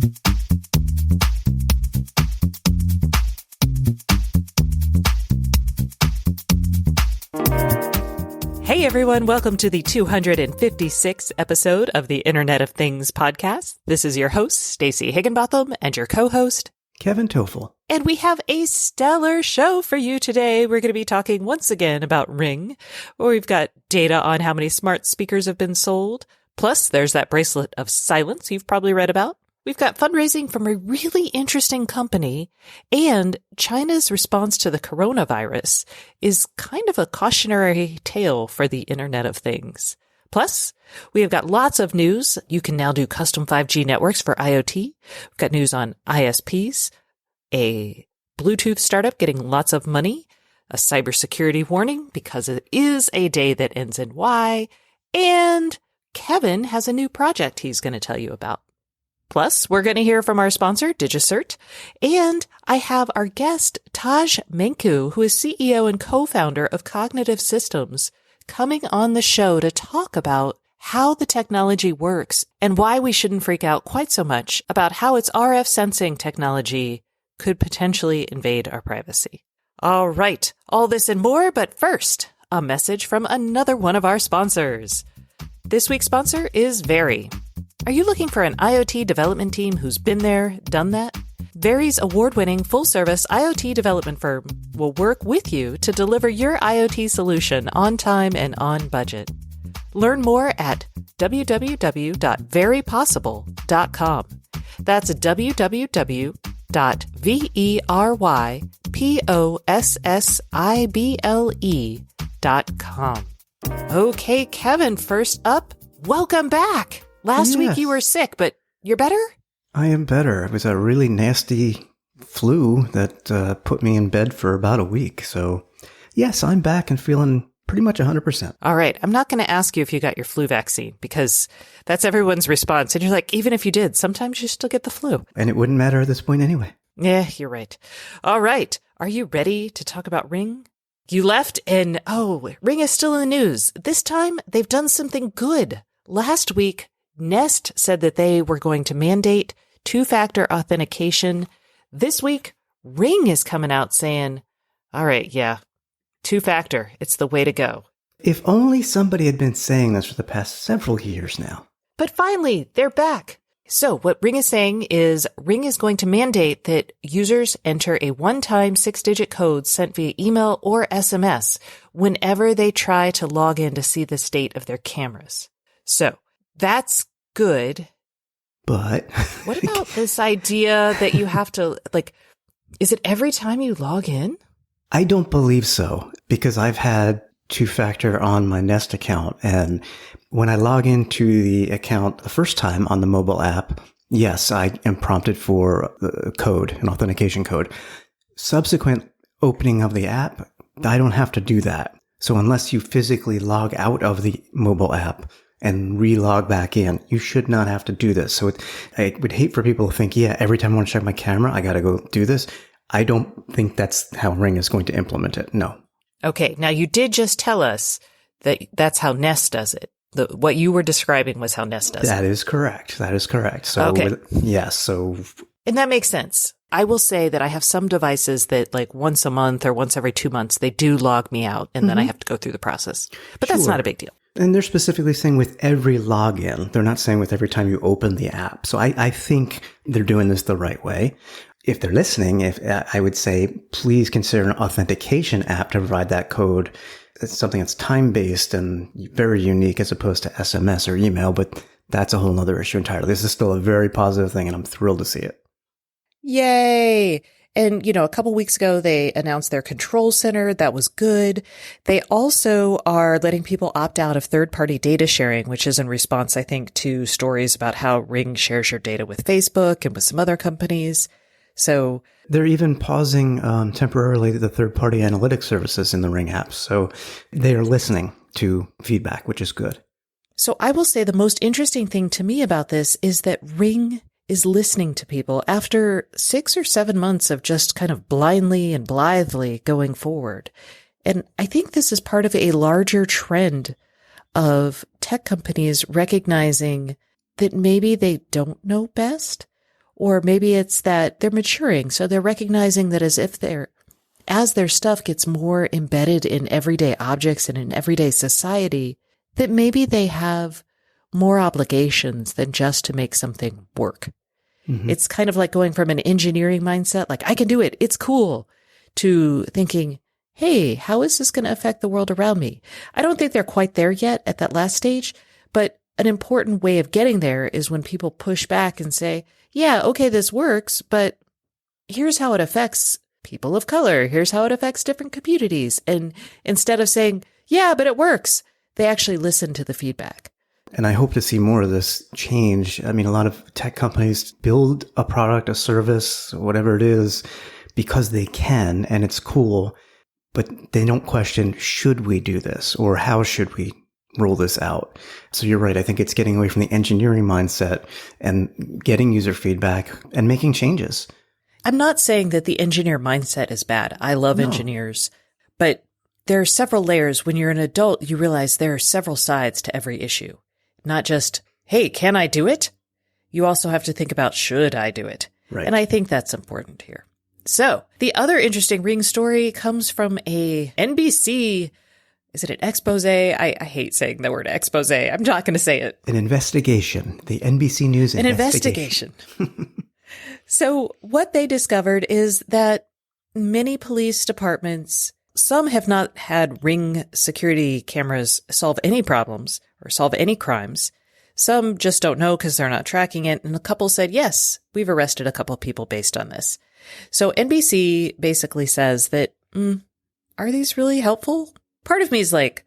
Hey everyone, welcome to the 256th episode of the Internet of Things podcast. This is your host, Stacey Higginbotham, and your co-host, Kevin Toffel. And we have a stellar show for you today. We're going to be talking once again about Ring, where we've got data on how many smart speakers have been sold. Plus, there's that bracelet of silence you've probably read about. We've got fundraising from a really interesting company, and China's response to the coronavirus is kind of a cautionary tale for the Internet of Things. Plus, we have got lots of news. You can now do custom 5G networks for IoT. We've got news on ISPs, a Bluetooth startup getting lots of money, a cybersecurity warning because it is a day that ends in Y, and Kevin has a new project he's going to tell you about. Plus, we're going to hear from our sponsor, DigiCert, and I have our guest, Taj Menku, who is CEO and co-founder of Cognitive Systems, coming on the show to talk about how the technology works and why we shouldn't freak out quite so much about how its RF sensing technology could potentially invade our privacy. All right, all this and more, but first, a message from another one of our sponsors. This week's sponsor is Very. Are you looking for an IoT development team who's been there, done that? Very's award-winning full-service IoT development firm will work with you to deliver your IoT solution on time and on budget. Learn more at www.verypossible.com. That's www.verypossible.com. Okay, Kevin, first up, welcome back. Last week you were sick, but you're better? I am better. It was a really nasty flu that put me in bed for about a week. So, yes, I'm back and feeling pretty much 100%. All right. I'm not going to ask you if you got your flu vaccine because that's everyone's response. And you're like, even if you did, sometimes you still get the flu. And it wouldn't matter at this point anyway. Yeah, you're right. All right. Are you ready to talk about Ring? You left and, Ring is still in the news. This time, they've done something good. Last week, Nest said that they were going to mandate two-factor authentication. This week, Ring is coming out saying, all right, yeah, two-factor, it's the way to go. If only somebody had been saying this for the past several years now. But finally, they're back. So what Ring is saying is Ring is going to mandate that users enter a one-time 6-digit code sent via email or SMS whenever they try to log in to see the state of their cameras. So that's good. But what about this idea that you have to, is it every time you log in? I don't believe so, because I've had two-factor on my Nest account. And when I log into the account the first time on the mobile app, yes, I am prompted for the code, an authentication code. Subsequent opening of the app, I don't have to do that. So unless you physically log out of the mobile app and re-log back in, you should not have to do this. So I would hate for people to think, yeah, every time I want to check my camera, I got to go do this. I don't think that's how Ring is going to implement it. No. Okay. Now you did just tell us that that's how Nest does it. What you were describing was how Nest does it. That is correct. That is correct. So okay. Yes. And that makes sense. I will say that I have some devices that once a month or once every 2 months, they do log me out and then I have to go through the process. But that's not a big deal. And they're specifically saying with every login. They're not saying with every time you open the app. So I think they're doing this the right way. If they're listening, I would say, please consider an authentication app to provide that code. It's something that's time-based and very unique as opposed to SMS or email, but that's a whole other issue entirely. This is still a very positive thing, and I'm thrilled to see it. Yay! And, a couple weeks ago, they announced their control center. That was good. They also are letting people opt out of third-party data sharing, which is in response, I think, to stories about how Ring shares your data with Facebook and with some other companies. So they're even pausing temporarily the third-party analytics services in the Ring apps. So they are listening to feedback, which is good. So I will say the most interesting thing to me about this is that Ring is listening to people after 6 or 7 months of just kind of blindly and blithely going forward. And I think this is part of a larger trend of tech companies recognizing that maybe they don't know best, Or maybe it's that they're maturing. So they're recognizing that as their stuff gets more embedded in everyday objects and in everyday society, that maybe they have more obligations than just to make something work. Mm-hmm. It's kind of like going from an engineering mindset, like I can do it, it's cool, to thinking, hey, how is this going to affect the world around me? I don't think they're quite there yet at that last stage, but an important way of getting there is when people push back and say, yeah, okay, this works, but here's how it affects people of color. Here's how it affects different communities. And instead of saying, yeah, but it works, they actually listen to the feedback. And I hope to see more of this change. I mean, a lot of tech companies build a product, a service, whatever it is, because they can, and it's cool, but they don't question, should we do this? Or how should we roll this out? So you're right. I think it's getting away from the engineering mindset and getting user feedback and making changes. I'm not saying that the engineer mindset is bad. I love engineers, but there are several layers. When you're an adult, you realize there are several sides to every issue. Not just, hey, can I do it? You also have to think about, should I do it? Right. And I think that's important here. So the other interesting Ring story comes from a NBC. Is it an expose? I hate saying the word expose. I'm not going to say it. An investigation. The NBC News investigation. So what they discovered is that many police departments, some have not had Ring security cameras solve any problems or solve any crimes. Some just don't know because they're not tracking it. And a couple said, yes, we've arrested a couple of people based on this. So NBC basically says that, are these really helpful? Part of me is like,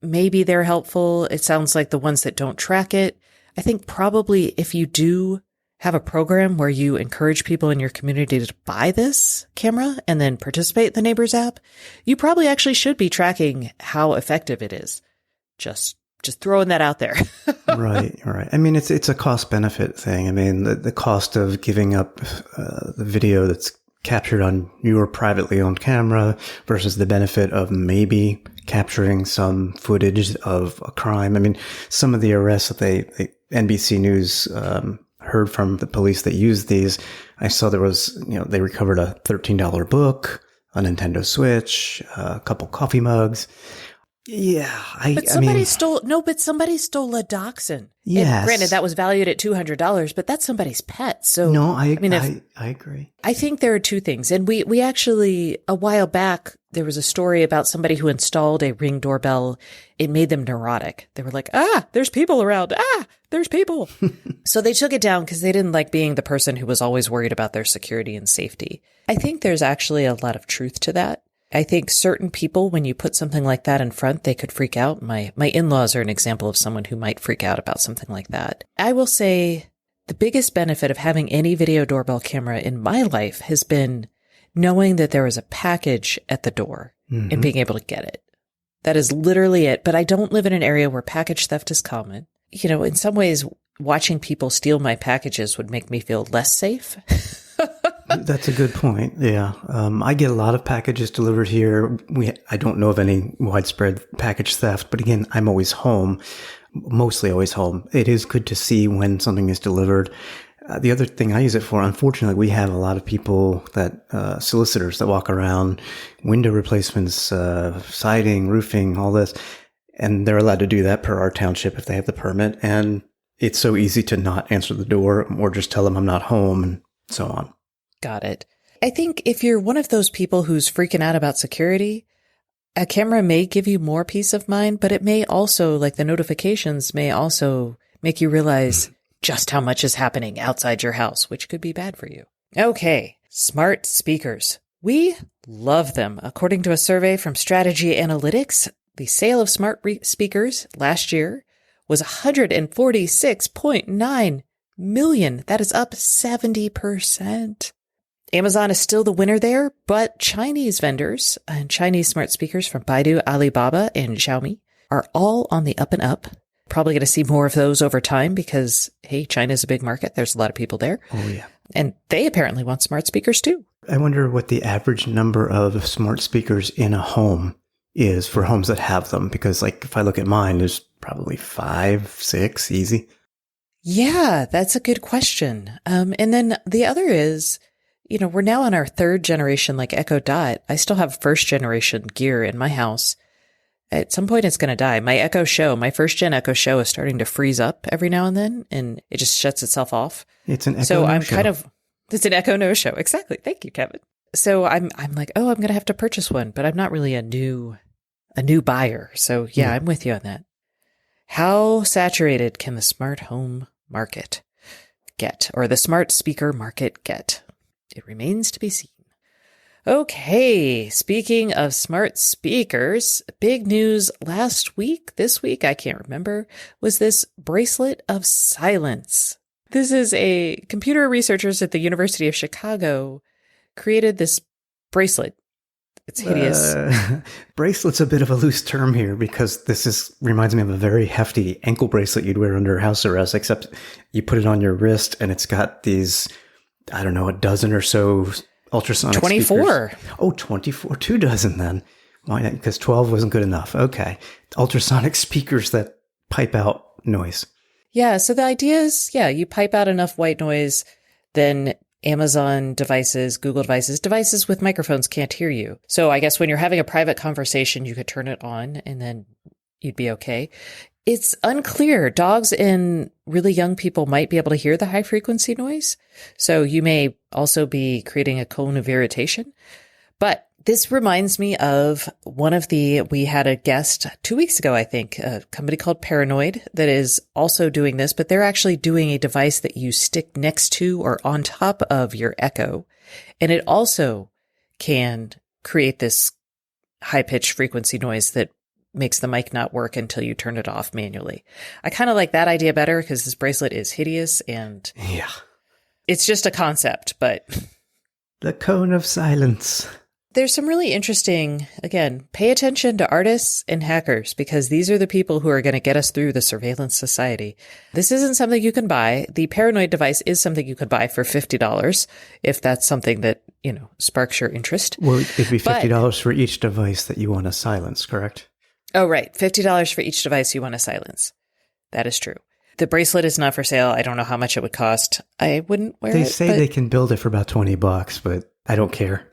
maybe they're helpful. It sounds like the ones that don't track it. I think probably if you do have a program where you encourage people in your community to buy this camera and then participate in the Neighbors app, you probably actually should be tracking how effective it is. Just throwing that out there. Right. I mean, it's a cost benefit thing. I mean, the cost of giving up the video that's captured on your privately owned camera versus the benefit of maybe capturing some footage of a crime. I mean, some of the arrests that NBC News heard from the police that used these, I saw there was, they recovered a $13 book, a Nintendo Switch, a couple coffee mugs. Yeah. Somebody stole a dachshund. Yes. And granted, that was valued at $200, but that's somebody's pet. So no, I agree. I think there are two things. And we actually, a while back, there was a story about somebody who installed a Ring doorbell. It made them neurotic. They were like, there's people around. There's people. So they took it down because they didn't like being the person who was always worried about their security and safety. I think there's actually a lot of truth to that. I think certain people, when you put something like that in front, they could freak out. My in-laws are an example of someone who might freak out about something like that. I will say the biggest benefit of having any video doorbell camera in my life has been knowing that there was a package at the door and being able to get it. That is literally it. But I don't live in an area where package theft is common. In some ways, watching people steal my packages would make me feel less safe. That's a good point. Yeah. I get a lot of packages delivered here. I don't know of any widespread package theft, but again, I'm always home, mostly always home. It is good to see when something is delivered. The other thing I use it for, unfortunately, we have a lot of people solicitors that walk around, window replacements, siding, roofing, all this, and they're allowed to do that per our township if they have the permit. And it's so easy to not answer the door or just tell them I'm not home and so on. Got it. I think if you're one of those people who's freaking out about security, a camera may give you more peace of mind, but it may also, like the notifications, may also make you realize just how much is happening outside your house, which could be bad for you. Okay, smart speakers. We love them. According to a survey from Strategy Analytics, the sale of smart speakers last year was 146.9 million. That is up 70%. Amazon is still the winner there, but Chinese vendors and Chinese smart speakers from Baidu, Alibaba, and Xiaomi are all on the up and up. Probably going to see more of those over time because, hey, China's a big market. There's a lot of people there. Oh, yeah. And they apparently want smart speakers too. I wonder what the average number of smart speakers in a home is for homes that have them. Because, if I look at mine, there's probably 5, 6, easy. Yeah, that's a good question. And then the other is, we're now on our third generation, like Echo Dot. I still have first generation gear in my house. At some point, it's going to die. My first gen Echo Show is starting to freeze up every now and then, and it just shuts itself off. It's an Echo So I'm no-show. it's an Echo no show. Exactly. Thank you, Kevin. So I'm like, oh, I'm going to have to purchase one, but I'm not really a new buyer. So yeah, I'm with you on that. How saturated can the smart home market get, or the smart speaker market get? It remains to be seen. Okay, speaking of smart speakers, big news this week, I can't remember, was this bracelet of silence. This is computer researchers at the University of Chicago created this bracelet. It's hideous. Bracelet's a bit of a loose term here because reminds me of a very hefty ankle bracelet you'd wear under house arrest, except you put it on your wrist and it's got these, I don't know, a dozen or so ultrasonic 24. speakers. Oh, 24. 2 dozen then. Why not? Because 12 wasn't good enough. Okay. Ultrasonic speakers that pipe out noise. Yeah. So the idea is, you pipe out enough white noise, then Amazon devices, Google devices with microphones can't hear you. So I guess when you're having a private conversation, you could turn it on and then you'd be okay. It's unclear. Dogs and really young people might be able to hear the high frequency noise. So you may also be creating a cone of irritation. But this reminds me of we had a guest 2 weeks ago, I think, a company called Paranoid that is also doing this, but they're actually doing a device that you stick next to or on top of your Echo. And it also can create this high pitched frequency noise that makes the mic not work until you turn it off manually. I kind of like that idea better because this bracelet is hideous and it's just a concept, but the cone of silence. There's some really interesting, again, pay attention to artists and hackers because these are the people who are going to get us through the surveillance society. This isn't something you can buy. The Paranoid device is something you could buy for $50 if that's something that, sparks your interest. Well, it'd be $50 for each device that you want to silence, correct? Oh, right. $50 for each device you want to silence. That is true. The bracelet is not for sale. I don't know how much it would cost. I wouldn't wear it. They say they can build it for about $20, but I don't care.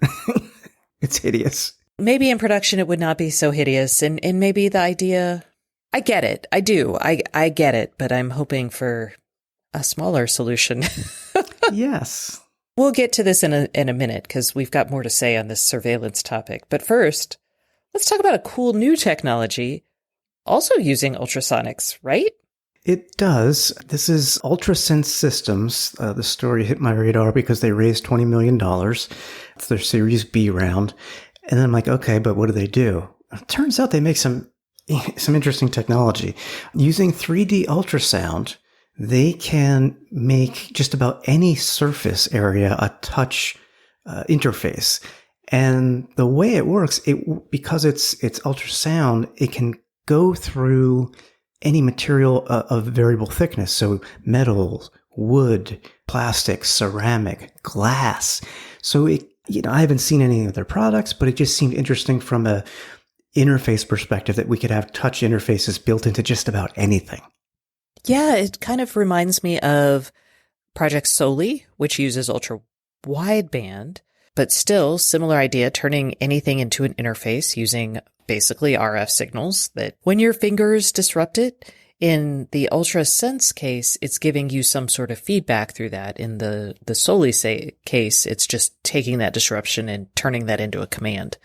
It's hideous. Maybe in production it would not be so hideous. And maybe the idea, I get it. I do. I get it. But I'm hoping for a smaller solution. Yes. We'll get to this in a minute because we've got more to say on this surveillance topic. But first, let's talk about a cool new technology also using ultrasonics, right? It does. This is UltraSense Systems. The story hit my radar because they raised $20 million. It's their Series B round. And then I'm like, okay, but what do they do? It turns out they make some interesting technology. Using 3D ultrasound, they can make just about any surface area a touch interface. And the way it works, because it's ultrasound, it can go through any material of variable thickness. So metal, wood, plastic, ceramic, glass. So I haven't seen any of their products, but it just seemed interesting from a interface perspective that we could have touch interfaces built into just about anything. Yeah, it kind of reminds me of Project Soli, which uses ultra wideband, but still similar idea, turning anything into an interface using basically RF signals that when your fingers disrupt it, in the UltraSense case, it's giving you some sort of feedback through that. In the Soli case, it's just taking that disruption and turning that into a command.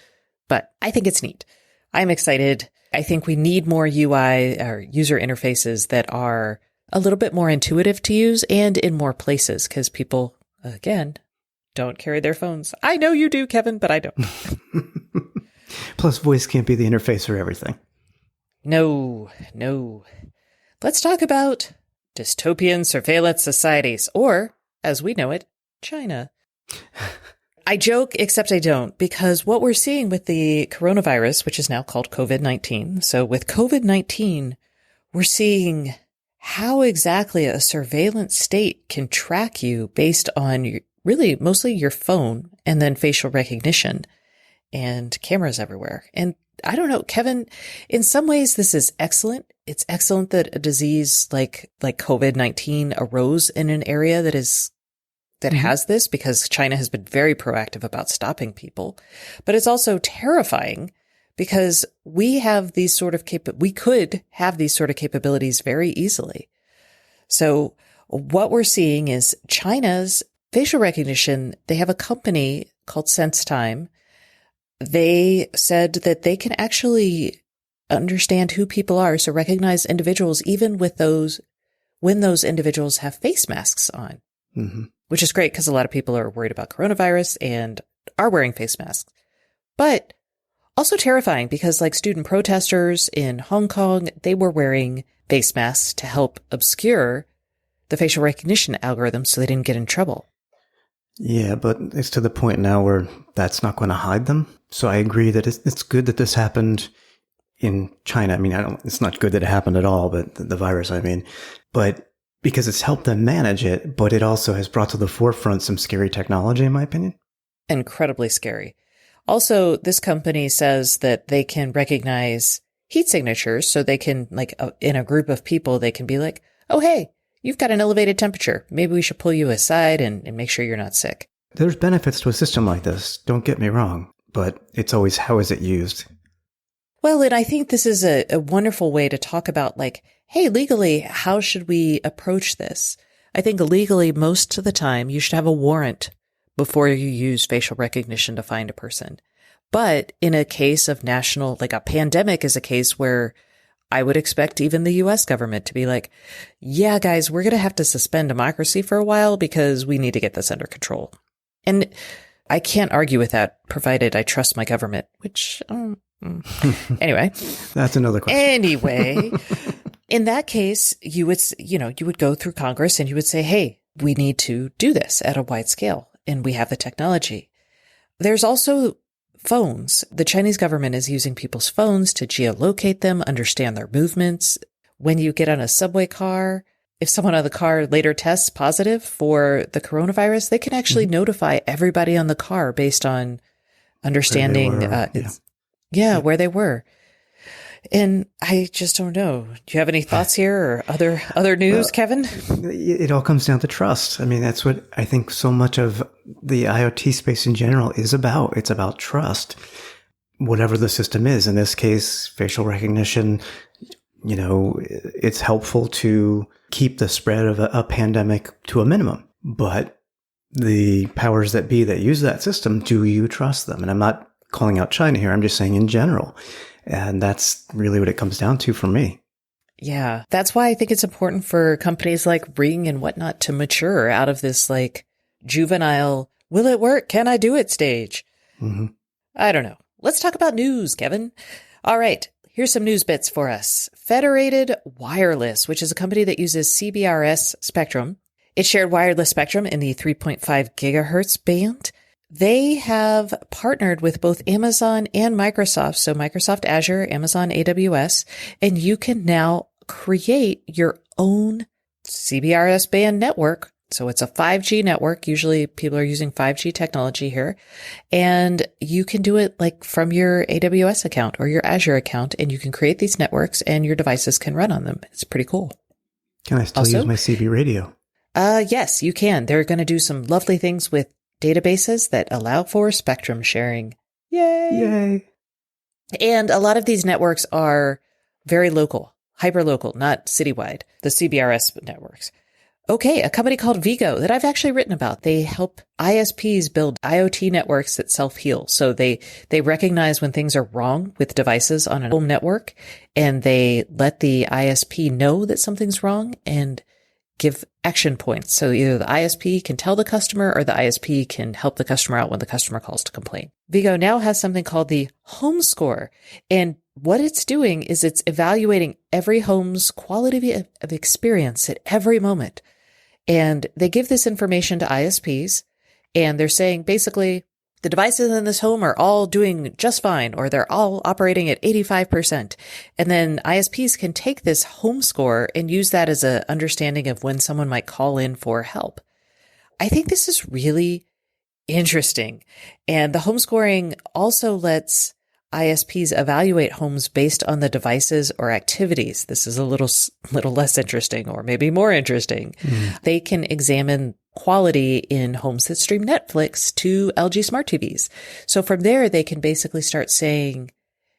But I think it's neat. I'm excited. I think we need more UI or user interfaces that are a little bit more intuitive to use and in more places because people, again, don't carry their phones. I know you do, Kevin, but I don't. Plus, voice can't be the interface for everything. No. Let's talk about dystopian surveillance societies, or, as we know it, China. I joke, except I don't, because what we're seeing with the coronavirus, which is now called COVID-19, so with COVID-19, we're seeing how exactly a surveillance state can track you based on really mostly your phone and then facial recognition and cameras everywhere. And I don't know, Kevin, in some ways this is excellent. it's excellent that a disease like COVID-19 arose in an area that has this, because China has been very proactive about stopping people. But it's also terrifying because we have these sort of we could have these sort of capabilities very easily. So what we're seeing is China's facial recognition. They have a company called SenseTime. They said that they can actually understand who people are, so recognize individuals even when those individuals have face masks on, which is great because a lot of people are worried about coronavirus and are wearing face masks. But also terrifying because like student protesters in Hong Kong, they were wearing face masks to help obscure the facial recognition algorithm so they didn't get in trouble. Yeah, but it's to the point now where that's not going to hide them. So I agree that it's good that this happened in China. I mean, it's not good that it happened at all, but the virus, I mean, but because it's helped them manage it, but it also has brought to the forefront some scary technology, in my opinion. Incredibly scary. Also, this company says that they can recognize heat signatures, so they can, like, in a group of people, they can be like, oh, hey, you've got an elevated temperature. Maybe we should pull you aside and make sure you're not sick. There's benefits to a system like this, don't get me wrong, but it's always how is it used? Well, and I think this is a wonderful way to talk about, like, hey, legally, how should we approach this? I think legally, most of the time, you should have a warrant before you use facial recognition to find a person. But in a case of national, like a pandemic is a case where I would expect even the US government to be like, yeah, guys, we're going to have to suspend democracy for a while because we need to get this under control. And I can't argue with that, provided I trust my government, which, anyway. That's another question. Anyway, in that case, you would go through Congress and you would say, hey, we need to do this at a wide scale, and we have the technology. There's also phones. The Chinese government is using people's phones to geolocate them, understand their movements. When you get on a subway car, if someone on the car later tests positive for the coronavirus, they can actually notify everybody on the car based on understanding where they were. And I just don't know. Do you have any thoughts here or other news, Kevin? It all comes down to trust. I mean, that's what I think so much of the IoT space in general is about. It's about trust. Whatever the system is, in this case, facial recognition, it's helpful to keep the spread of a pandemic to a minimum. But the powers that be that use that system, do you trust them? And I'm not calling out China here. I'm just saying in general. And that's really what it comes down to for me. Yeah. That's why I think it's important for companies like Ring and whatnot to mature out of this like juvenile, will it work? Can I do it stage? I don't know. Let's talk about news, Kevin. All right. Here's some news bits for us. Federated Wireless, which is a company that uses CBRS spectrum. It shared wireless spectrum in the 3.5 gigahertz band. They have partnered with both Amazon and Microsoft. So Microsoft Azure, Amazon AWS, and you can now create your own CBRS band network. So it's a 5G network. Usually people are using 5G technology here, and you can do it like from your AWS account or your Azure account, and you can create these networks and your devices can run on them. It's pretty cool. Can I still use my CB radio? Yes, you can. They're going to do some lovely things with databases that allow for spectrum sharing. Yay! And a lot of these networks are very local, hyper-local, not citywide, the CBRS networks. Okay, a company called Vigo that I've actually written about. They help ISPs build IoT networks that self-heal. So they recognize when things are wrong with devices on a home network, and they let the ISP know that something's wrong and give action points. So either the ISP can tell the customer or the ISP can help the customer out when the customer calls to complain. Vigo now has something called the Home Score. And what it's doing is it's evaluating every home's quality of experience at every moment. And they give this information to ISPs, and they're saying basically the devices in this home are all doing just fine, or they're all operating at 85%. And then ISPs can take this home score and use that as an understanding of when someone might call in for help. I think this is really interesting. And the home scoring also lets ISPs evaluate homes based on the devices or activities. This is a little less interesting, or maybe more interesting. They can examine quality in homes that stream Netflix to LG smart TVs. So from there, they can basically start saying,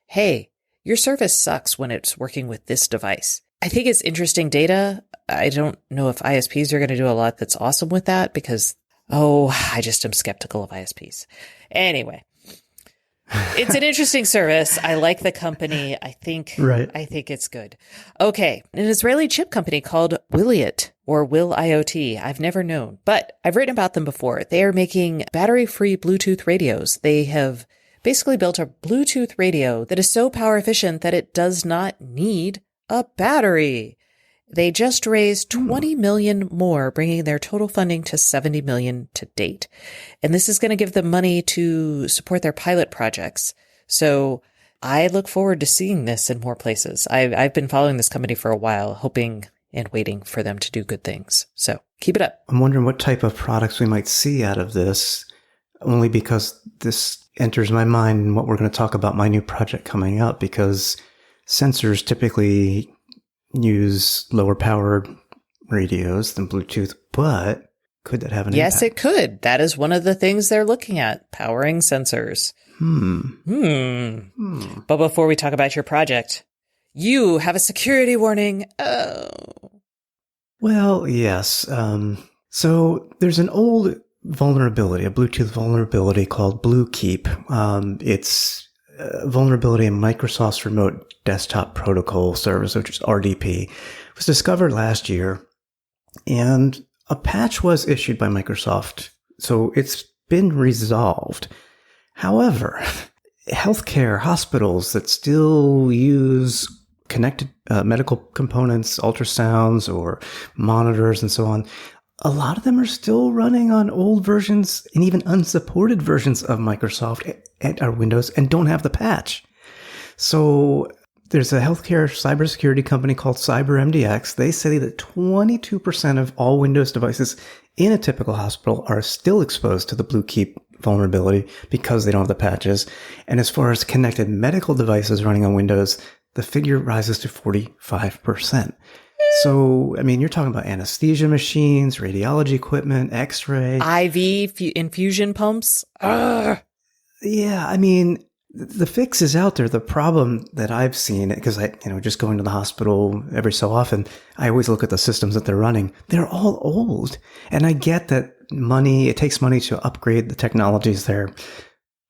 hey, your service sucks when it's working with this device. I think it's interesting data. I don't know if ISPs are going to do a lot that's awesome with that because, I just am skeptical of ISPs. Anyway. It's an interesting service. I like the company. I think it's good. Okay. An Israeli chip company called Wiliot or Will IoT. I've never known, but I've written about them before. They are making battery-free Bluetooth radios. They have basically built a Bluetooth radio that is so power efficient that it does not need a battery. They just raised 20 million more, bringing their total funding to 70 million to date. And this is going to give them money to support their pilot projects. So I look forward to seeing this in more places. I've been following this company for a while, hoping and waiting for them to do good things. So keep it up. I'm wondering what type of products we might see out of this, only because this enters my mind in what we're going to talk about my new project coming up, because sensors typically use lower powered radios than Bluetooth, but could that have an Yes, impact? it could. That is one of the things they're looking at, powering sensors. But before we talk about your project, you have a security warning. Oh. Well, yes. So there's an old vulnerability, a Bluetooth vulnerability called BlueKeep. It's a vulnerability in Microsoft's Remote Desktop Protocol Service, which is RDP. It was discovered last year, and a patch was issued by Microsoft, so it's been resolved. However, healthcare hospitals that still use connected medical components, ultrasounds, or monitors, and so on, a lot of them are still running on old versions and even unsupported versions of Microsoft and our Windows and don't have the patch. So there's a healthcare cybersecurity company called CyberMDX. They say that 22% of all Windows devices in a typical hospital are still exposed to the BlueKeep vulnerability because they don't have the patches. And as far as connected medical devices running on Windows, the figure rises to 45%. So, I mean, you're talking about anesthesia machines, radiology equipment, x-ray. IV infusion pumps. Ugh. Yeah, I mean, the fix is out there. The problem that I've seen, because just going to the hospital every so often, I always look at the systems that they're running. They're all old. And I get that it takes money to upgrade the technologies there.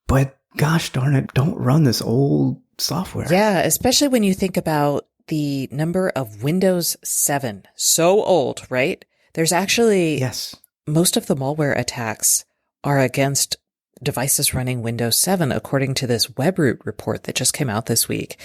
But gosh darn it, don't run this old software. Yeah, especially when you think about the number of Windows 7. So old, right? There's actually, yes, most of the malware attacks are against devices running Windows 7, according to this WebRoot report that just came out this week.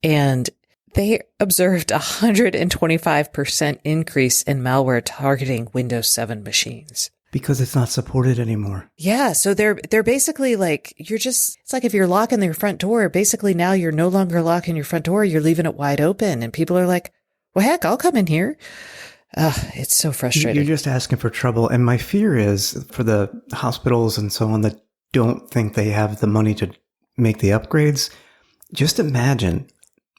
And they observed 125% increase in malware targeting Windows 7 machines. Because it's not supported anymore. Yeah. So they're basically like, it's like if you're locking your front door, basically now you're no longer locking your front door, you're leaving it wide open. And people are like, well, heck, I'll come in here. It's so frustrating. You're just asking for trouble. And my fear is for the hospitals and so on that don't think they have the money to make the upgrades. Just imagine,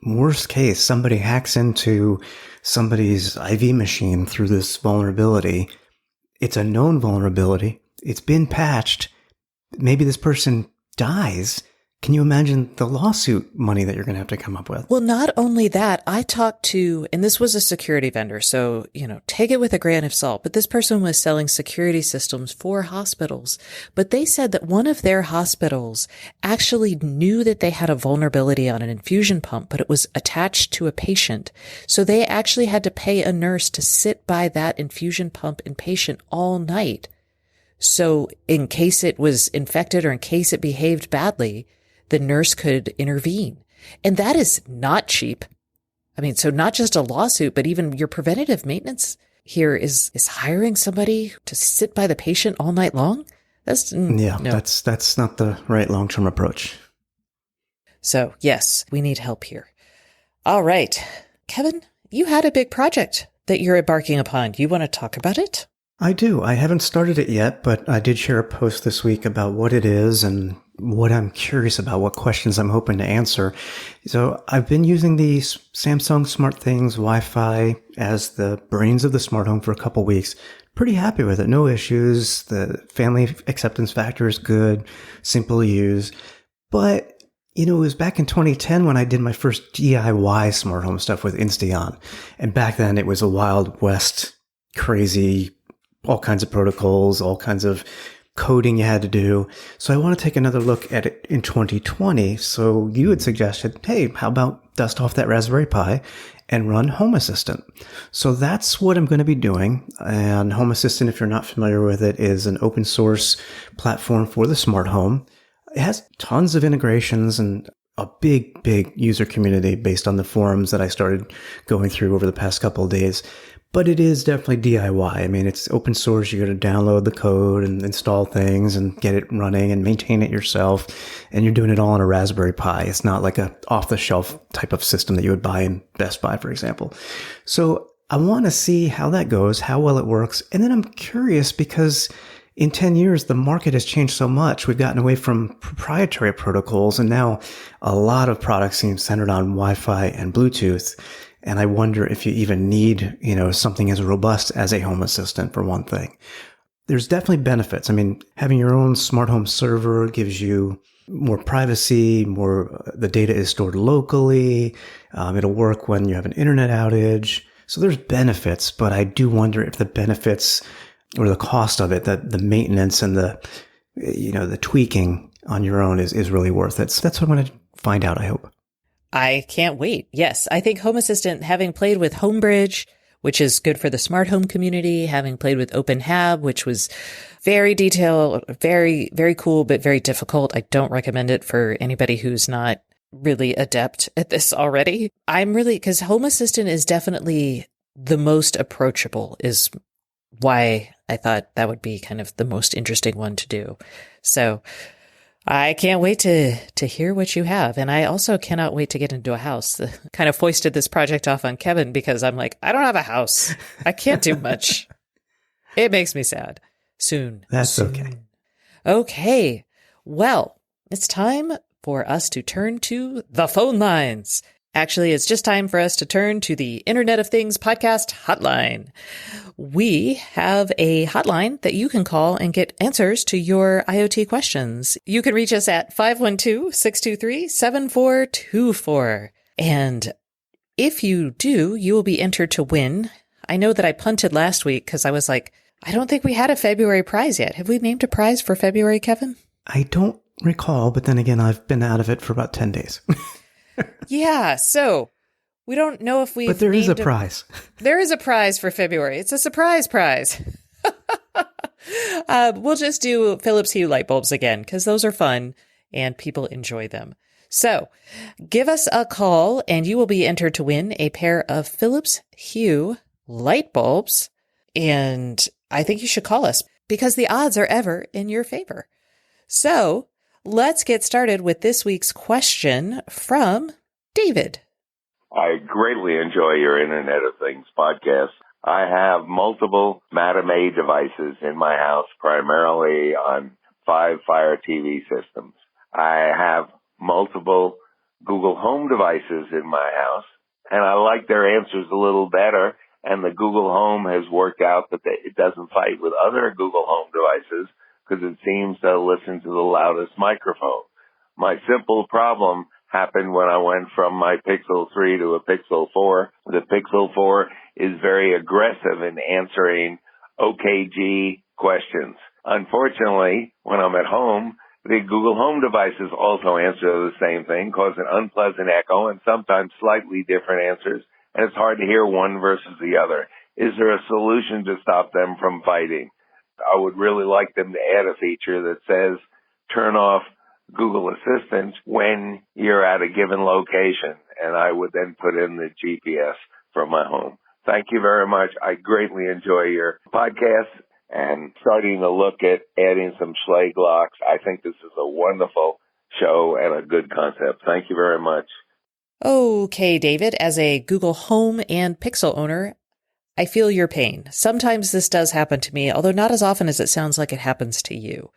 worst case, somebody hacks into somebody's IV machine through this vulnerability. It's a known vulnerability. It's been patched. Maybe this person dies. Can you imagine the lawsuit money that you're going to have to come up with? Well, not only that, I talked to, and this was a security vendor, so, take it with a grain of salt, but this person was selling security systems for hospitals. But they said that one of their hospitals actually knew that they had a vulnerability on an infusion pump, but it was attached to a patient. So they actually had to pay a nurse to sit by that infusion pump and patient all night. So in case it was infected or in case it behaved badly, the nurse could intervene. And that is not cheap. I mean, so not just a lawsuit, but even your preventative maintenance here is hiring somebody to sit by the patient all night long. That's no. That's not the right long-term approach. So yes, we need help here. All right. Kevin, you had a big project that you're embarking upon. You want to talk about it? I do. I haven't started it yet, but I did share a post this week about what it is and what I'm curious about, what questions I'm hoping to answer. So I've been using the Samsung SmartThings Wi-Fi as the brains of the smart home for a couple weeks. Pretty happy with it. No issues. The family acceptance factor is good, simple to use. But, it was back in 2010 when I did my first DIY smart home stuff with Insteon. And back then it was a Wild West, crazy, all kinds of protocols, all kinds of coding you had to do. So I want to take another look at it in 2020. So you had suggested, hey, how about dust off that Raspberry Pi and run Home Assistant? So that's what I'm going to be doing. And Home Assistant, if you're not familiar with it, is an open source platform for the smart home. It has tons of integrations and a big user community based on the forums that I started going through over the past couple of days. But it is definitely DIY. I mean, it's open source. You got to download the code and install things and get it running and maintain it yourself. And you're doing it all on a Raspberry Pi. It's not like a off-the-shelf type of system that you would buy in Best Buy, for example. So I want to see how that goes, how well it works. And then I'm curious because in 10 years, the market has changed so much. We've gotten away from proprietary protocols, and now a lot of products seem centered on Wi-Fi and Bluetooth. And I wonder if you even need, something as robust as a Home Assistant, for one thing. There's definitely benefits. I mean, having your own smart home server gives you more privacy, the data is stored locally. It'll work when you have an internet outage. So there's benefits, but I do wonder if the benefits or the cost of it, that the maintenance and the tweaking on your own is really worth it. So that's what I'm going to find out, I hope. I can't wait. Yes, I think Home Assistant, having played with Homebridge, which is good for the smart home community, having played with OpenHab, which was very detailed, very, very cool, but very difficult. I don't recommend it for anybody who's not really adept at this already. Because Home Assistant is definitely the most approachable, is why I thought that would be kind of the most interesting one to do. So I can't wait to hear what you have. And I also cannot wait to get into a house. Kind of foisted this project off on Kevin because I'm like, I don't have a house. I can't do much. It makes me sad. Soon. Okay. Okay. Well, it's time for us to turn to the phone lines. Actually, it's just time for us to turn to the Internet of Things podcast hotline. We have a hotline that you can call and get answers to your IoT questions. You can reach us at 512-623-7424. And if you do, you will be entered to win. I know that I punted last week because I was like, I don't think we had a February prize yet. Have we named a prize for February, Kevin? I don't recall, but then again, I've been out of it for about 10 days. Yeah, so we don't know if we've But there is a prize. There is a prize for February. It's a surprise prize. We'll just do Philips Hue light bulbs again because those are fun and people enjoy them. So give us a call and you will be entered to win a pair of Philips Hue light bulbs. And I think you should call us because the odds are ever in your favor. So let's get started with this week's question from David. I greatly enjoy your Internet of Things podcast. I have multiple Madame A devices in my house, primarily on 5 Fire TV systems. I have multiple Google Home devices in my house, and I like their answers a little better, and the Google Home has worked out that it doesn't fight with other Google Home devices because it seems to listen to the loudest microphone. My simple problem happened when I went from my Pixel 3 to a Pixel 4. The Pixel 4 is very aggressive in answering OKG questions. Unfortunately, when I'm at home, the Google Home devices also answer the same thing, cause an unpleasant echo and sometimes slightly different answers, and it's hard to hear one versus the other. Is there a solution to stop them from fighting? I would really like them to add a feature that says turn off Google Assistant when you're at a given location, and I would then put in the GPS from my home. Thank you very much. I greatly enjoy your podcast and starting to look at adding some Schlage locks. I think this is a wonderful show and a good concept. Thank you very much. Okay, David, as a Google Home and Pixel owner, I feel your pain. Sometimes this does happen to me, although not as often as it sounds like it happens to you.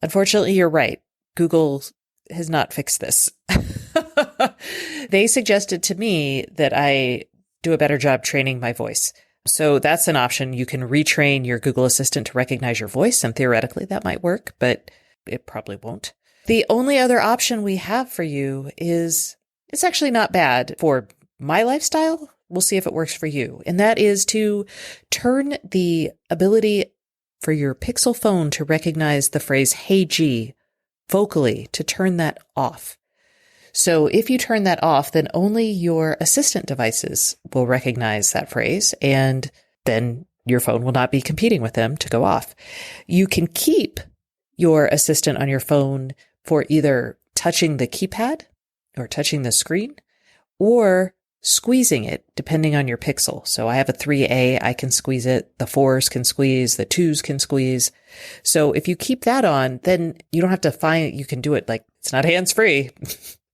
Unfortunately, you're right. Google has not fixed this. They suggested to me that I do a better job training my voice. So that's an option. You can retrain your Google Assistant to recognize your voice, and theoretically that might work, but it probably won't. The only other option we have for you is, it's actually not bad for my lifestyle. We'll see if it works for you. And that is to turn the ability for your Pixel phone to recognize the phrase, "Hey G," vocally, to turn that off. So if you turn that off, then only your assistant devices will recognize that phrase, and then your phone will not be competing with them to go off. You can keep your assistant on your phone for either touching the keypad or touching the screen or squeezing it, depending on your Pixel. So I have a 3A, I can squeeze it. The 4s can squeeze, the 2s can squeeze. So if you keep that on, then you don't have to you can do it like, it's not hands-free,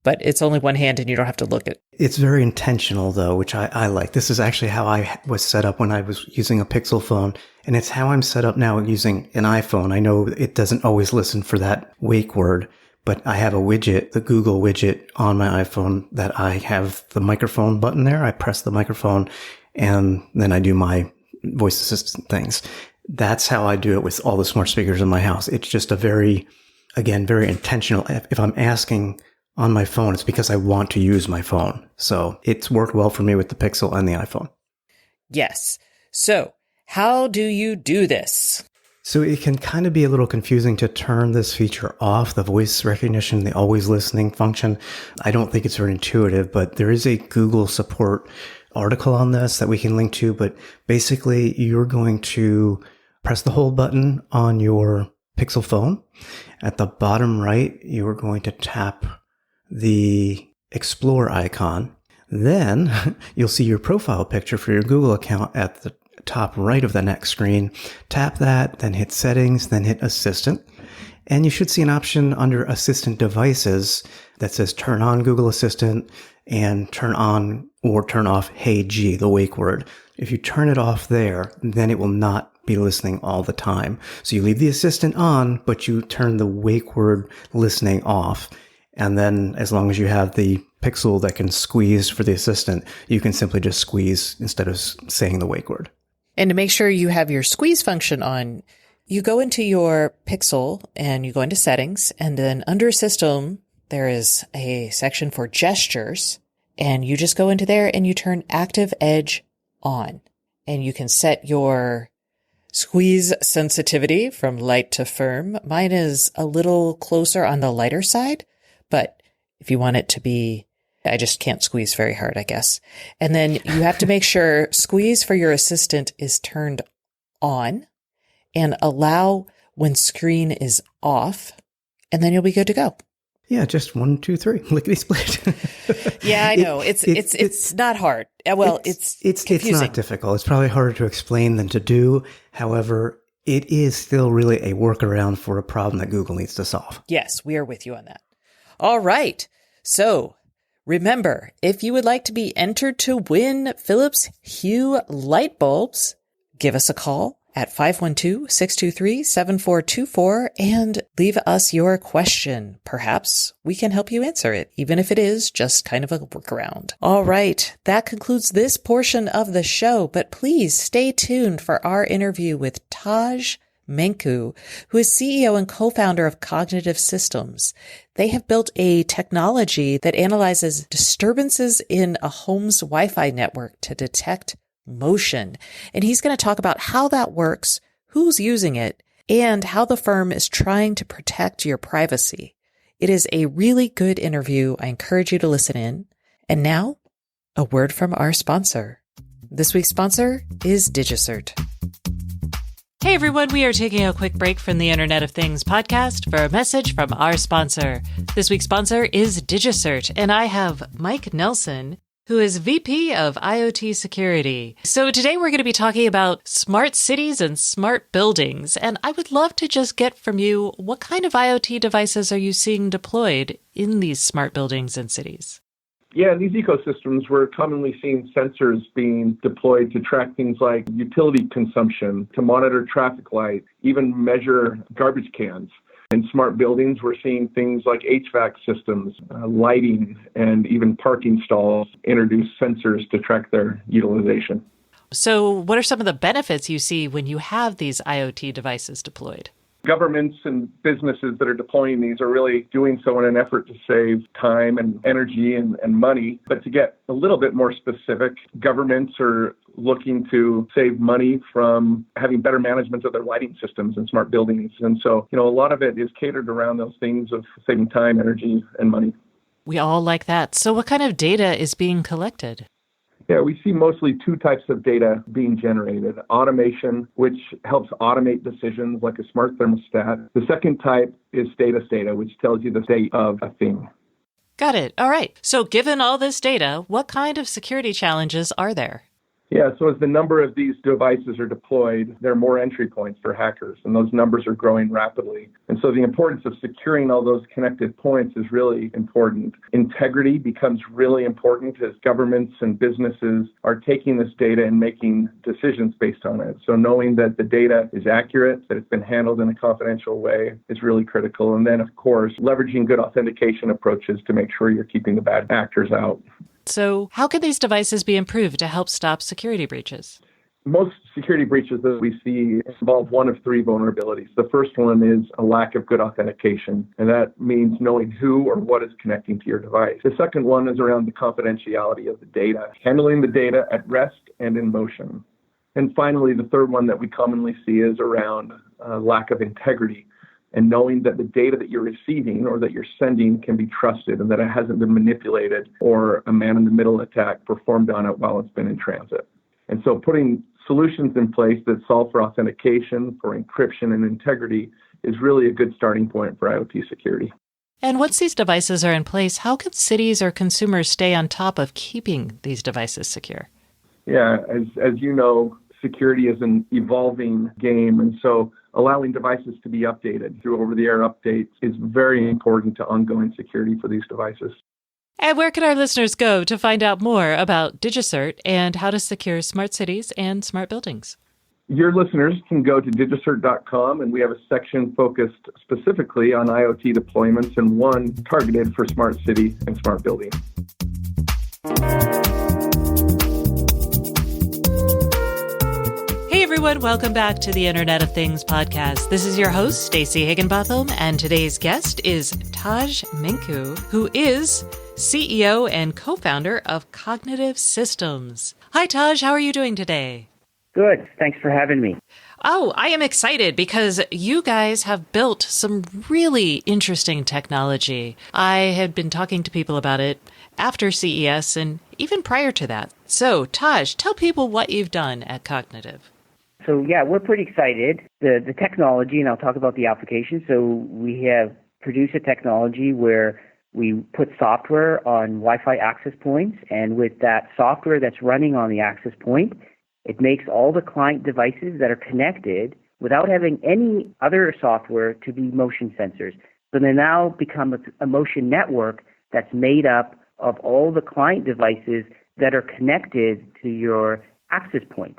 but it's only one hand and you don't have to look at it. It's very intentional though, which I like. This is actually how I was set up when I was using a Pixel phone. And it's how I'm set up now using an iPhone. I know it doesn't always listen for that wake word, but I have a widget, the Google widget on my iPhone that I have the microphone button there. I press the microphone and then I do my voice assistant things. That's how I do it with all the smart speakers in my house. It's just a very intentional. If I'm asking on my phone, it's because I want to use my phone. So it's worked well for me with the Pixel and the iPhone. Yes. So how do you do this? So it can kind of be a little confusing to turn this feature off, the voice recognition, the always listening function. I don't think it's very intuitive, but there is a Google support article on this that we can link to. But basically, you're going to press the hold button on your Pixel phone. At the bottom right, you're going to tap the Explore icon. Then you'll see your profile picture for your Google account at the top right of the next screen. Tap that, then hit Settings, then hit Assistant. And you should see an option under Assistant Devices that says Turn on Google Assistant and Turn on or Turn off Hey G, the wake word. If you turn it off there, then it will not be listening all the time. So you leave the assistant on, but you turn the wake word listening off. And then as long as you have the Pixel that can squeeze for the assistant, you can simply just squeeze instead of saying the wake word. And to make sure you have your squeeze function on, you go into your Pixel and you go into Settings, and then under System, there is a section for Gestures, and you just go into there and you turn Active Edge on. And you can set your squeeze sensitivity from light to firm. Mine is a little closer on the lighter side, but if you want it to be, I just can't squeeze very hard, I guess. And then you have to make sure squeeze for your assistant is turned on and allow when screen is off, and then you'll be good to go. Yeah, just 1, 2, 3, lickety split. Yeah, I know. It's not hard. Well, it's confusing. It's not difficult. It's probably harder to explain than to do. However, it is still really a workaround for a problem that Google needs to solve. Yes, we are with you on that. All right. So remember, if you would like to be entered to win Philips Hue light bulbs, give us a call at 512-623-7424 and leave us your question. Perhaps we can help you answer it, even if it is just kind of a workaround. All right. That concludes this portion of the show, but please stay tuned for our interview with Taj Menku, who is CEO and co-founder of Cognitive Systems. They have built a technology that analyzes disturbances in a home's Wi-Fi network to detect motion. And he's going to talk about how that works, who's using it, and how the firm is trying to protect your privacy. It is a really good interview. I encourage you to listen in. And now, a word from our sponsor. This week's sponsor is DigiCert. Hey everyone, we are taking a quick break from the Internet of Things podcast for a message from our sponsor. This week's sponsor is DigiCert, and I have Mike Nelson, who is VP of IoT Security. So today we're going to be talking about smart cities and smart buildings, and I would love to just get from you, what kind of IoT devices are you seeing deployed in these smart buildings and cities? Yeah, in these ecosystems, we're commonly seeing sensors being deployed to track things like utility consumption, to monitor traffic light, even measure garbage cans. In smart buildings, we're seeing things like HVAC systems, lighting, and even parking stalls introduce sensors to track their utilization. So what are some of the benefits you see when you have these IoT devices deployed? Governments and businesses that are deploying these are really doing so in an effort to save time and energy and money. But to get a little bit more specific, governments are looking to save money from having better management of their lighting systems in smart buildings. And so, a lot of it is catered around those things of saving time, energy, and money. We all like that. So what kind of data is being collected? Yeah, we see mostly two types of data being generated. Automation, which helps automate decisions like a smart thermostat. The second type is status data, which tells you the state of a thing. Got it. All right. So given all this data, what kind of security challenges are there? Yeah, so as the number of these devices are deployed, there are more entry points for hackers, and those numbers are growing rapidly. And so the importance of securing all those connected points is really important. Integrity becomes really important as governments and businesses are taking this data and making decisions based on it. So knowing that the data is accurate, that it's been handled in a confidential way is really critical. And then, of course, leveraging good authentication approaches to make sure you're keeping the bad actors out. So how can these devices be improved to help stop security breaches? Most security breaches that we see involve one of three vulnerabilities. The first one is a lack of good authentication, and that means knowing who or what is connecting to your device. The second one is around the confidentiality of the data, handling the data at rest and in motion. And finally, the third one that we commonly see is around lack of integrity, and knowing that the data that you're receiving or that you're sending can be trusted and that it hasn't been manipulated or a man-in-the-middle attack performed on it while it's been in transit. And so putting solutions in place that solve for authentication, for encryption, and integrity is really a good starting point for IoT security. And once these devices are in place, how can cities or consumers stay on top of keeping these devices secure? Yeah, as you know, security is an evolving game, and so allowing devices to be updated through over-the-air updates is very important to ongoing security for these devices. And where can our listeners go to find out more about DigiCert and how to secure smart cities and smart buildings? Your listeners can go to digicert.com, and we have a section focused specifically on IoT deployments and one targeted for smart city and smart building. Hey everyone, welcome back to the Internet of Things podcast. This is your host, Stacey Higginbotham, and today's guest is Taj Minku, who is CEO and co-founder of Cognitive Systems. Hi Taj, how are you doing today? Good. Thanks for having me. Oh, I am excited because you guys have built some really interesting technology. I had been talking to people about it after CES and even prior to that. So, Taj, tell people what you've done at Cognitive. So, yeah, we're pretty excited. The technology, and I'll talk about the application. So we have produced a technology where we put software on Wi-Fi access points, and with that software that's running on the access point, it makes all the client devices that are connected without having any other software to be motion sensors. So they now become a motion network that's made up of all the client devices that are connected to your access point.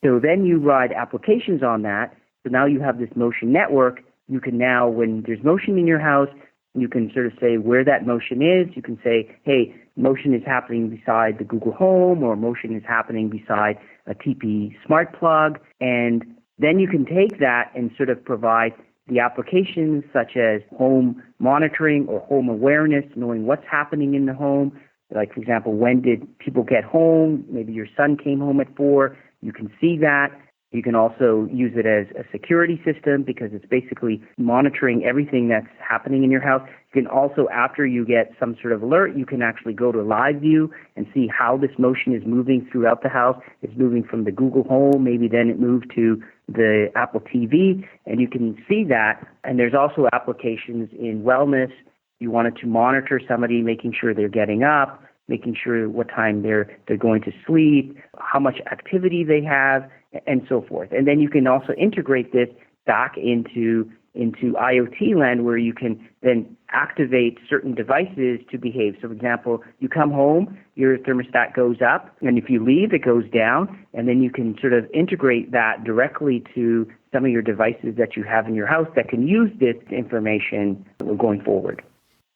So then you ride applications on that. So now you have this motion network. You can now, when there's motion in your house, you can sort of say where that motion is. You can say, hey, motion is happening beside the Google Home, or motion is happening beside a TP smart plug. And then you can take that and sort of provide the applications such as home monitoring or home awareness, knowing what's happening in the home. Like, for example, when did people get home? Maybe your son came home at 4. You can see that. You can also use it as a security system because it's basically monitoring everything that's happening in your house. You can also, after you get some sort of alert, you can actually go to live view and see how this motion is moving throughout the house. It's moving from the Google Home, maybe then it moved to the Apple TV, and you can see that. And there's also applications in wellness. You wanted to monitor somebody, making sure they're getting up, making sure what time they're going to sleep, how much activity they have, and so forth. And then you can also integrate this back into into IoT land where you can then activate certain devices to behave. So, for example, you come home, your thermostat goes up, and if you leave, it goes down, and then you can sort of integrate that directly to some of your devices that you have in your house that can use this information going forward.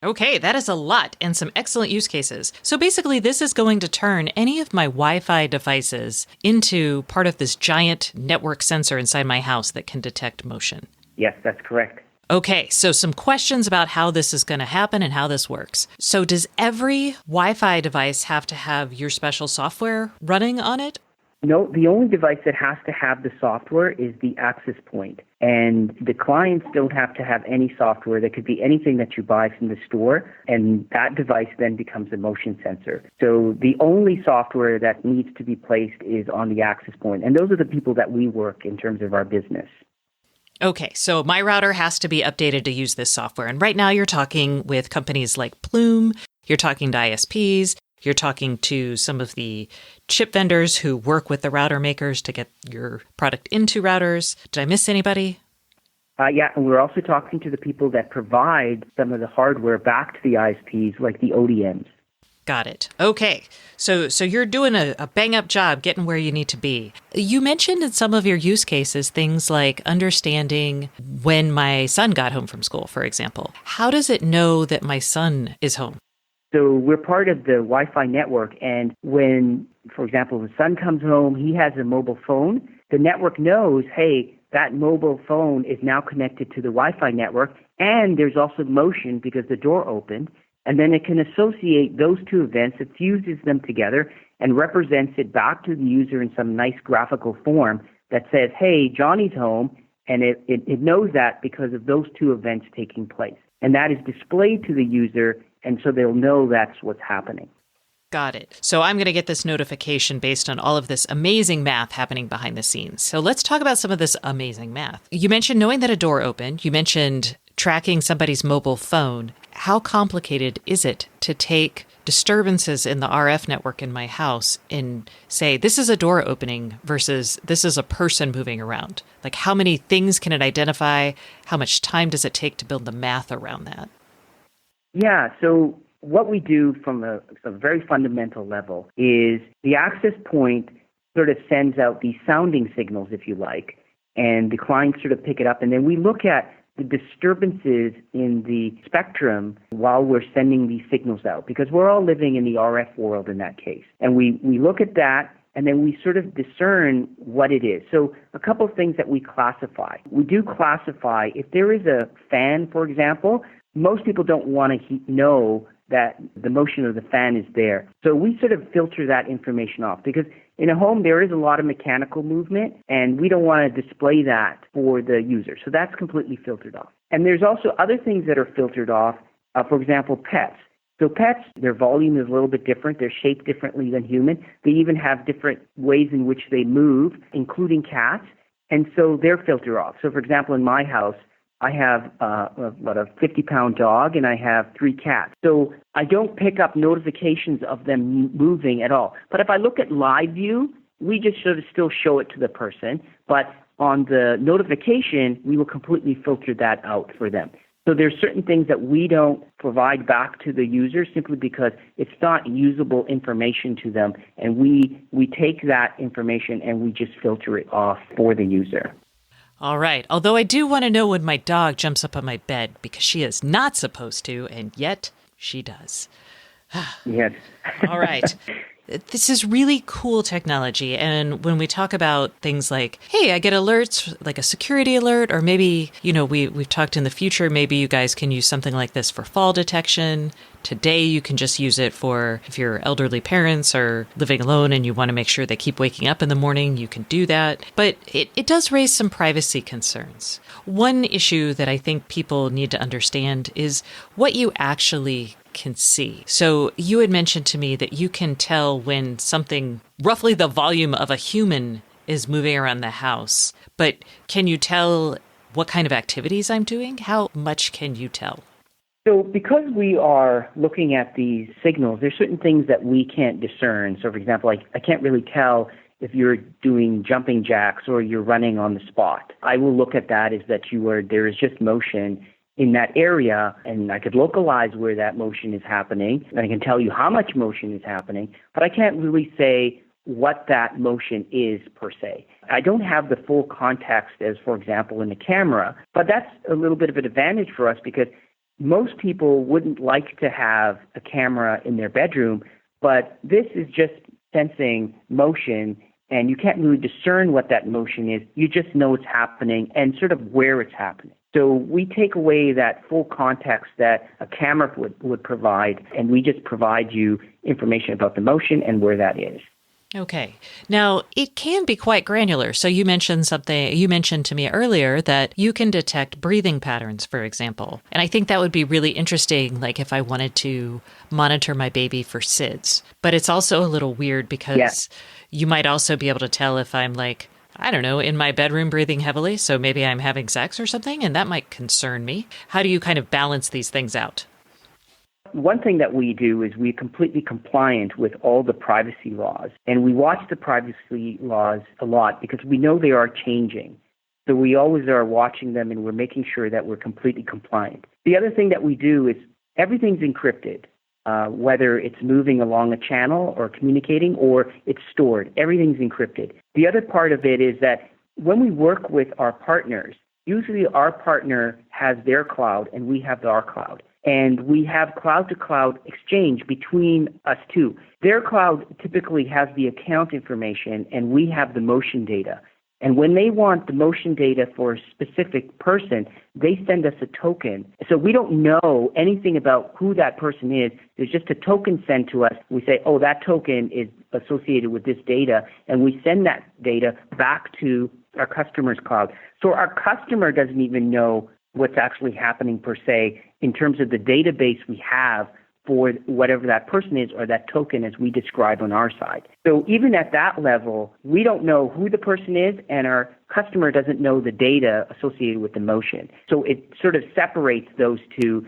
Okay, that is a lot and some excellent use cases. So basically, this is going to turn any of my Wi-Fi devices into part of this giant network sensor inside my house that can detect motion. Yes, that's correct. Okay, so some questions about how this is going to happen and how this works. So does every Wi-Fi device have to have your special software running on it? No, the only device that has to have the software is the access point. And the clients don't have to have any software. That could be anything that you buy from the store, and that device then becomes a motion sensor. So the only software that needs to be placed is on the access point. And those are the people that we work in terms of our business. Okay, so my router has to be updated to use this software. And right now you're talking with companies like Plume, you're talking to ISPs, you're talking to some of the chip vendors who work with the router makers to get your product into routers. Did I miss anybody? Yeah, and we're also talking to the people that provide some of the hardware back to the ISPs, like the ODMs. Got it. Okay. So you're doing a bang-up job getting where you need to be. You mentioned in some of your use cases things like understanding when my son got home from school, for example. How does it know that my son is home? So we're part of the Wi-Fi network, and when, for example, the son comes home, he has a mobile phone, the network knows, hey, that mobile phone is now connected to the Wi-Fi network, and there's also motion because the door opened, and then it can associate those two events, it fuses them together, and represents it back to the user in some nice graphical form that says, hey, Johnny's home, and it knows that because of those two events taking place. And that is displayed to the user, and so they'll know that's what's happening. Got it. So I'm going to get this notification based on all of this amazing math happening behind the scenes. So let's talk about some of this amazing math. You mentioned knowing that a door opened. You mentioned tracking somebody's mobile phone. How complicated is it to take disturbances in the RF network in my house and say, this is a door opening versus this is a person moving around? Like, how many things can it identify? How much time does it take to build the math around that? Yeah, so what we do from a very fundamental level is the access point sort of sends out these sounding signals, if you like, and the clients sort of pick it up, and then we look at the disturbances in the spectrum while we're sending these signals out, because we're all living in the RF world in that case. And we look at that, and then we sort of discern what it is. So a couple of things that we classify. We do classify, if there is a fan, for example, most people don't want to know that the motion of the fan is there. So we sort of filter that information off, because in a home there is a lot of mechanical movement, and we don't want to display that for the user. So that's completely filtered off. And there's also other things that are filtered off, for example, pets. So pets, their volume is a little bit different. They're shaped differently than human. They even have different ways in which they move, including cats. And so they're filtered off. So, for example, in my house, I have a 50-pound dog, and I have 3 cats. So I don't pick up notifications of them moving at all. But if I look at live view, we just sort of still show it to the person. But on the notification, we will completely filter that out for them. So there's certain things that we don't provide back to the user simply because it's not usable information to them. And we take that information and we just filter it off for the user. All right. Although I do want to know when my dog jumps up on my bed, because she is not supposed to, and yet she does. Yes. All right. This is really cool technology. And when we talk about things like, hey, I get alerts, like a security alert, or maybe, we've talked in the future, maybe you guys can use something like this for fall detection. Today, you can just use it for if your elderly parents are living alone and you want to make sure they keep waking up in the morning, you can do that. But it does raise some privacy concerns. One issue that I think people need to understand is what you actually can see. So you had mentioned to me that you can tell when something roughly the volume of a human is moving around the house, but can you tell what kind of activities I'm doing? How much can you tell? So because we are looking at these signals, there's certain things that we can't discern. So for example, I can't really tell if you're doing jumping jacks or you're running on the spot. I will look at that as that there is just motion in that area, and I could localize where that motion is happening, and I can tell you how much motion is happening, but I can't really say what that motion is per se. I don't have the full context as, for example, in the camera, but that's a little bit of an advantage for us because most people wouldn't like to have a camera in their bedroom, but this is just sensing motion, and you can't really discern what that motion is. You just know it's happening and sort of where it's happening. So we take away that full context that a camera would provide, and we just provide you information about the motion and where that is. Okay. Now, it can be quite granular. So you mentioned to me earlier that you can detect breathing patterns, for example. And I think that would be really interesting, like if I wanted to monitor my baby for SIDS. But it's also a little weird because you might also be able to tell if I'm in my bedroom breathing heavily, so maybe I'm having sex or something, and that might concern me. How do you kind of balance these things out? One thing that we do is we're completely compliant with all the privacy laws. And we watch the privacy laws a lot because we know they are changing. So we always are watching them and we're making sure that we're completely compliant. The other thing that we do is everything's encrypted, whether it's moving along a channel or communicating or it's stored. Everything's encrypted. The other part of it is that when we work with our partners, usually our partner has their cloud and we have our cloud. And we have cloud-to-cloud exchange between us two. Their cloud typically has the account information, and we have the motion data. And when they want the motion data for a specific person, they send us a token. So we don't know anything about who that person is. There's just a token sent to us. We say, oh, that token is associated with this data, and we send that data back to our customer's cloud. So our customer doesn't even know what's actually happening per se in terms of the database we have for whatever that person is or that token as we describe on our side. So even at that level, we don't know who the person is and our customer doesn't know the data associated with the motion. So it sort of separates those two.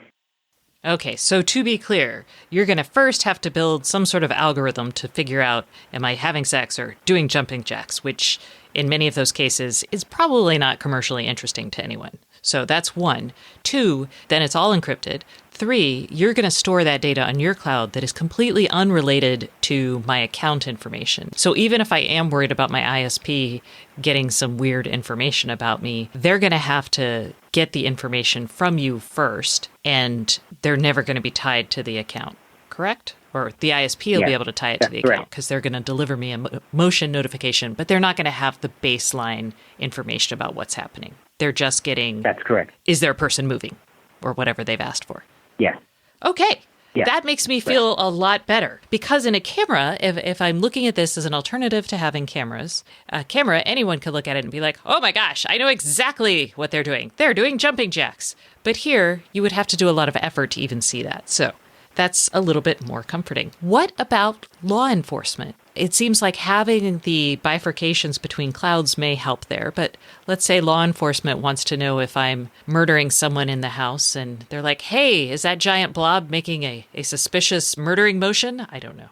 Okay, so to be clear, you're going to first have to build some sort of algorithm to figure out, am I having sex or doing jumping jacks, which in many of those cases is probably not commercially interesting to anyone. So that's 1. 2, then it's all encrypted. 3, you're going to store that data on your cloud that is completely unrelated to my account information. So even if I am worried about my ISP getting some weird information about me, they're going to have to get the information from you first, and they're never going to be tied to the account, correct? Or the ISP will be able to tie it to the account because they're going to deliver me a motion notification, but they're not going to have the baseline information about what's happening. They're just getting... That's correct. Is there a person moving? Or whatever they've asked for. Yes. Okay. Yeah. That makes me feel a lot better. Because in a camera, if I'm looking at this as an alternative to having cameras, a camera, anyone could look at it and be like, oh my gosh, I know exactly what they're doing. They're doing jumping jacks. But here, you would have to do a lot of effort to even see that. So that's a little bit more comforting. What about law enforcement? It seems like having the bifurcations between clouds may help there, but let's say law enforcement wants to know if I'm murdering someone in the house and they're like, hey, is that giant blob making a suspicious murdering motion? I don't know.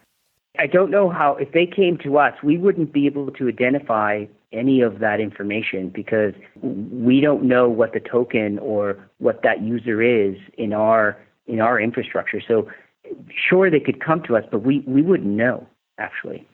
I don't know how, if they came to us, we wouldn't be able to identify any of that information because we don't know what the token or what that user is in our infrastructure. So sure, they could come to us, but we wouldn't know, actually.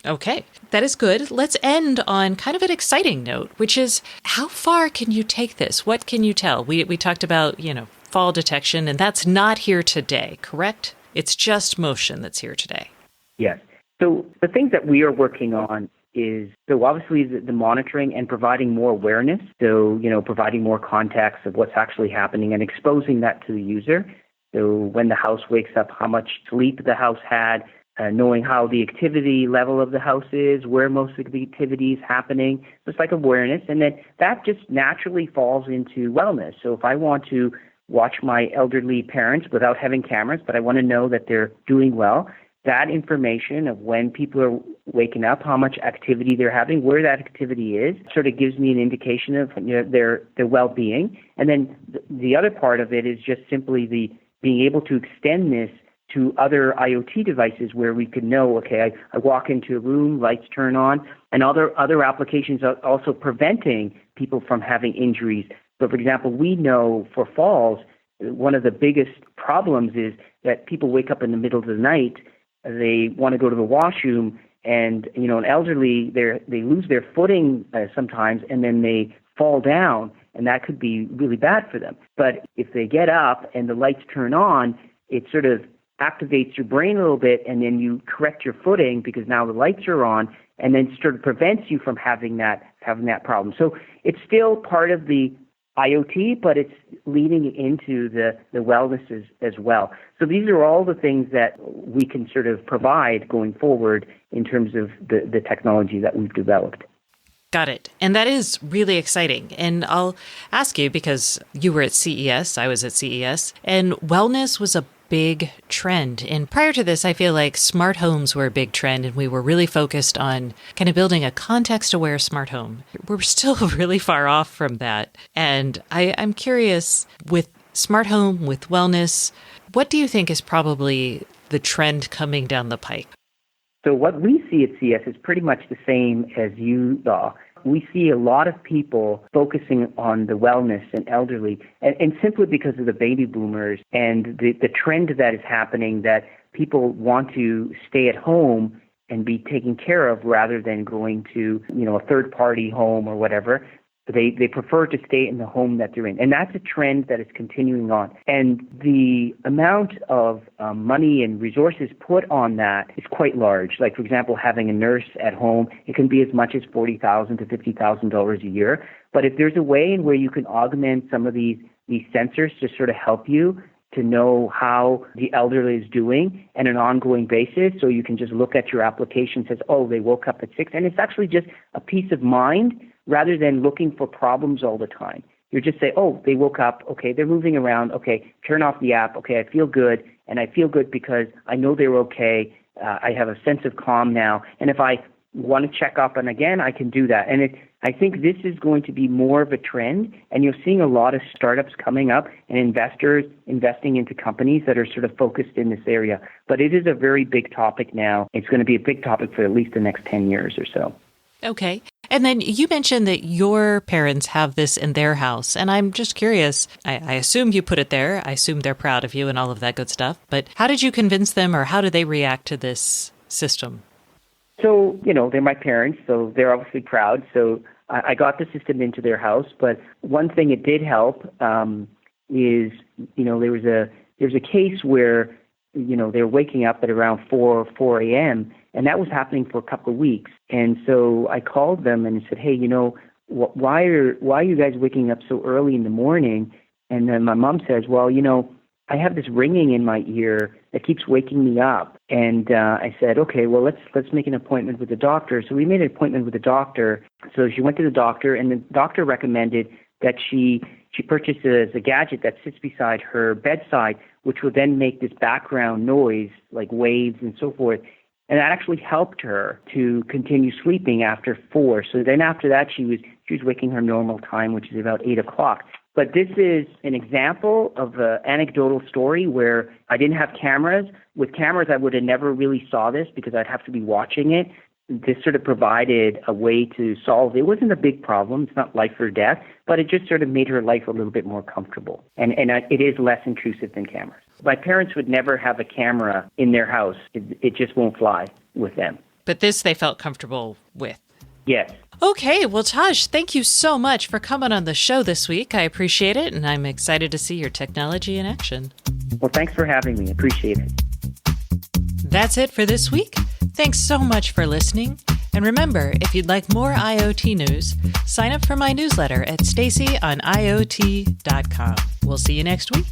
Okay, that is good. Let's end on kind of an exciting note, which is how far can you take this? What can you tell? We talked about, fall detection, and that's not here today, correct? It's just motion that's here today. Yes. So the things that we are working on is, so obviously the monitoring and providing more awareness. So, providing more context of what's actually happening and exposing that to the user. So when the house wakes up, how much sleep the house had, knowing how the activity level of the house is, where most of the activity is happening. So it's like awareness. And then that just naturally falls into wellness. So if I want to watch my elderly parents without having cameras, but I want to know that they're doing well, that information of when people are waking up, how much activity they're having, where that activity is, sort of gives me an indication of their well-being. And then the other part of it is just simply the being able to extend this to other IoT devices where we could know, okay, I walk into a room, lights turn on, and other applications are also preventing people from having injuries. So, for example, we know for falls, one of the biggest problems is that people wake up in the middle of the night, they want to go to the washroom, and, an elderly, they lose their footing sometimes, and then they fall down, and that could be really bad for them. But if they get up and the lights turn on, it sort of activates your brain a little bit, and then you correct your footing because now the lights are on, and then sort of prevents you from having that problem. So it's still part of the IoT, but it's leading into the wellness as well. So these are all the things that we can sort of provide going forward in terms of the technology that we've developed. Got it. And that is really exciting. And I'll ask you, because you were at CES, I was at CES, and wellness was a big trend. And prior to this, I feel like smart homes were a big trend, and we were really focused on kind of building a context-aware smart home. We're still really far off from that. And I'm curious, with smart home, with wellness, what do you think is probably the trend coming down the pike? So what we see at CES is pretty much the same as you saw. We see a lot of people focusing on the wellness and elderly, and simply because of the baby boomers and the trend that is happening that people want to stay at home and be taken care of rather than going to, a third-party home or whatever. They prefer to stay in the home that they're in. And that's a trend that is continuing on. And the amount of money and resources put on that is quite large. Like, for example, having a nurse at home, it can be as much as $40,000 to $50,000 a year. But if there's a way in where you can augment some of these sensors to sort of help you to know how the elderly is doing on an ongoing basis, so you can just look at your application and says, oh, they woke up at 6. And it's actually just a peace of mind rather than looking for problems all the time. You just say, oh, they woke up, okay, they're moving around, okay, turn off the app, okay, I feel good, and I feel good because I know they're okay, I have a sense of calm now, and if I want to check up on again, I can do that. And I think this is going to be more of a trend, and you're seeing a lot of startups coming up and investors investing into companies that are sort of focused in this area. But it is a very big topic now. It's going to be a big topic for at least the next 10 years or so. Okay. And then you mentioned that your parents have this in their house. And I'm just curious, I assume you put it there. I assume they're proud of you and all of that good stuff. But how did you convince them, or how do they react to this system? So, they're my parents, so they're obviously proud. So I got the system into their house. But one thing it did help is, there was a case where, they were waking up at around 4 a.m., and that was happening for a couple of weeks. And so I called them and said, hey, why are you guys waking up so early in the morning? And then my mom says, well, I have this ringing in my ear that keeps waking me up. And I said, okay, well, let's make an appointment with the doctor. So we made an appointment with the doctor. So she went to the doctor, and the doctor recommended that she purchase a gadget that sits beside her bedside, which would then make this background noise, like waves and so forth. And that actually helped her to continue sleeping after 4. So then after that, she was waking her normal time, which is about 8 o'clock. But this is an example of an anecdotal story where I didn't have cameras. With cameras, I would have never really saw this because I'd have to be watching it. This sort of provided a way to solve it. It wasn't a big problem. It's not life or death, but it just sort of made her life a little bit more comfortable. And it is less intrusive than cameras. My parents would never have a camera in their house. It just won't fly with them. But this they felt comfortable with. Yes. Okay, well, Taj, thank you so much for coming on the show this week. I appreciate it, and I'm excited to see your technology in action. Well, thanks for having me. Appreciate it. That's it for this week. Thanks so much for listening. And remember, if you'd like more IoT news, sign up for my newsletter at stacyoniot.com. We'll see you next week.